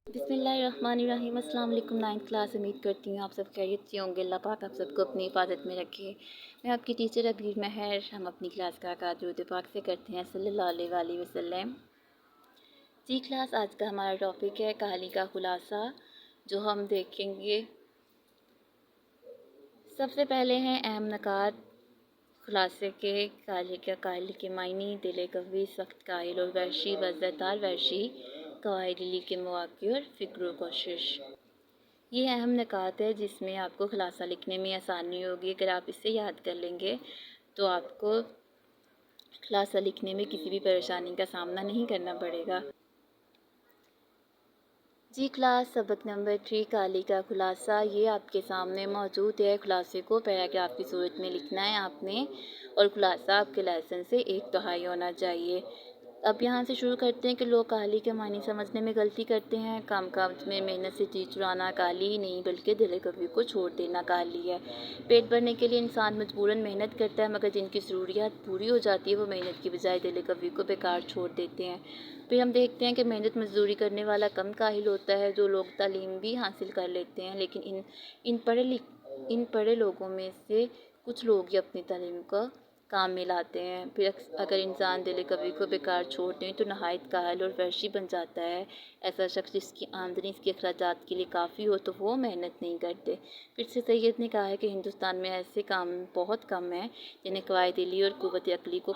बिस्मिल्लाहिर्रहमानिर्रहीम। अस्सलाम वालेकुम। 9th class. उम्मीद करती हूँ आप सब खैरियत से होंगे। अल्लाह पाक आप सबको अपनी हिफाजत में रखे। मैं आपकी टीचर अबीर महर। हम अपनी क्लास का आगाज़ दुरूद पाक से करते हैं सल्लल्लाहु अलैहि वसल्लम। जी क्लास, आज का हमारा टॉपिक है कहानी का खुलासा, जो हम देखेंगे। सबसे पहले हैं अहम नकात खुलासे के। काहिल के मायने, दिल कवी, सख्त काहिल और वहशी, वज़दार वहशी, कवायदली के मौक़े और फ़िक्र और कोशिश। ये अहम नकात है जिसमें आपको खुलासा लिखने में आसानी होगी। अगर आप इसे याद कर लेंगे तो आपको खुलासा लिखने में किसी भी परेशानी का सामना नहीं करना पड़ेगा। जी क्लास, सबक नंबर 3, कहानी का खुलासा। ये आपके सामने मौजूद है। खुलासे को पैराग्राफ की सूरत में लिखना है आपने, और खुलासा आपके लेसन से 1/3 होना चाहिए। अब यहाँ से शुरू करते हैं कि लोग कहाली के मानी समझने में गलती करते हैं। काम में मेहनत से चीज़ चुराना कहाली ही नहीं, बल्कि दिल कभी को छोड़ देना कहाली है। पेट भरने के लिए इंसान मजबूरन मेहनत करता है, मगर जिनकी ज़रूरियात पूरी हो जाती है वो मेहनत की बजाय दिल कभी को बेकार छोड़ देते हैं। फिर हम देखते हैं कि मेहनत मजदूरी करने वाला कम काहिल होता है। जो लोग तालीम भी हासिल कर लेते हैं, लेकिन इन पढ़े लोगों में से कुछ लोग ही अपनी तालीम को काम में लाते हैं। फिर अगर इंसान दिल कभी को बेकार छोड़ दें तो नहायत काहिल और वहशी बन जाता है। ऐसा शख्स जिसकी आमदनी इसके अखराजात के लिए काफ़ी हो तो वो मेहनत नहीं करते। फिर से सैयद ने कहा है कि हिंदुस्तान में ऐसे काम बहुत कम हैं जिन्हें कवायद-ए-दिली और क़ुव्वत अक़ली को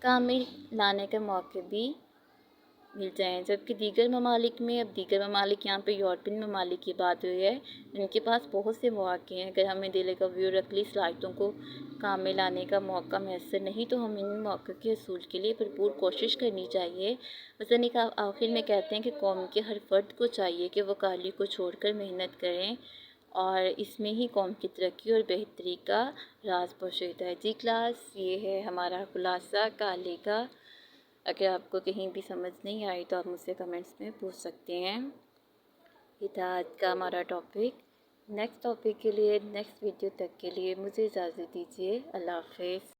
काम में लाने का मौके भी मिल जाएँ। जबकि दीगर ममालिक में, अब दीगर ममालिक यहाँ पे यूरोपियन ममालिक की बात हुई है, इनके पास बहुत से मौक़े हैं। अगर हमें दिल कवी और अक़ली सलाहियतों को काम में लाने का मौका मैसर नहीं तो हम इन मौक़ों के हसूल के लिए भरपूर कोशिश करनी चाहिए। वज़नी का आखिर में कहते हैं कि कौम के हर फ़र्द को चाहिए कि वो काहली को छोड़कर मेहनत करें, और इसमें ही कौम की तरक्की और बेहतरी का राज पोशीदा है। जी क्लास, ये है हमारा खुलासा कहानी का। अगर आपको कहीं भी समझ नहीं आई तो आप मुझसे कमेंट्स में पूछ सकते हैं। ये था आज का हमारा टॉपिक। नेक्स्ट टॉपिक के लिए, नेक्स्ट वीडियो तक के लिए मुझे इजाज़त दीजिए। अल्लाह हाफ़िज़।